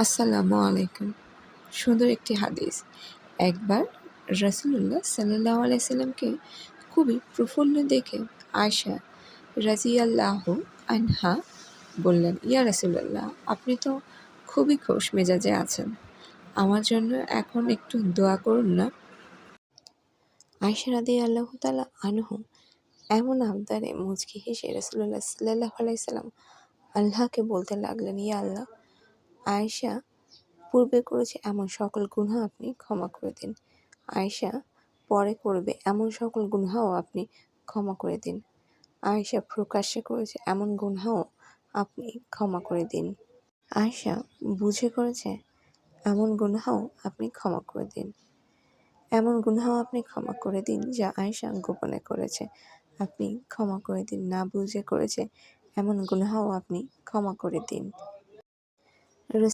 আসসালামু আলাইকুম। সুন্দর একটি হাদিস। একবার রাসূলুল্লাহ সাল্লাল্লাহু আলাইহি সাল্লামকে খুবই প্রফুল্ল দেখে আয়েশা রাদিয়াল্লাহু আনহা বললেন, ইয়া রাসূলাল্লাহ, আপনি তো খুবই খোশ মেজাজে আছেন। আমার জন্য এখন একটু দোয়া করুন না। আয়েশা রাদিয়াল্লাহু তাআলা আনহু এমন আবদারে মুচকি হেসে রাসূলুল্লাহ সাল্লাল্লাহু আলাইহি সাল্লাম আল্লাহকে বলতে লাগলেন, ইয়া আল্লাহ, আয়েশা পূর্বে করেছে এমন সকল গুনাহ আপনি ক্ষমা করে দিন। আয়েশা পরে করবে এমন সকল গুনাহও আপনি ক্ষমা করে দিন। আয়েশা প্রকাশ্যে করেছে এমন গুনাহও আপনি ক্ষমা করে দিন। আয়েশা বুঝে করেছে এমন গুনাহও আপনি ক্ষমা করে দিন। এমন গুনাহও আপনি ক্ষমা করে দিন যা আয়েশা গোপনে করেছে, আপনি ক্ষমা করে দিন। না বুঝে করেছে এমন গুনাহও আপনি ক্ষমা করে দিন।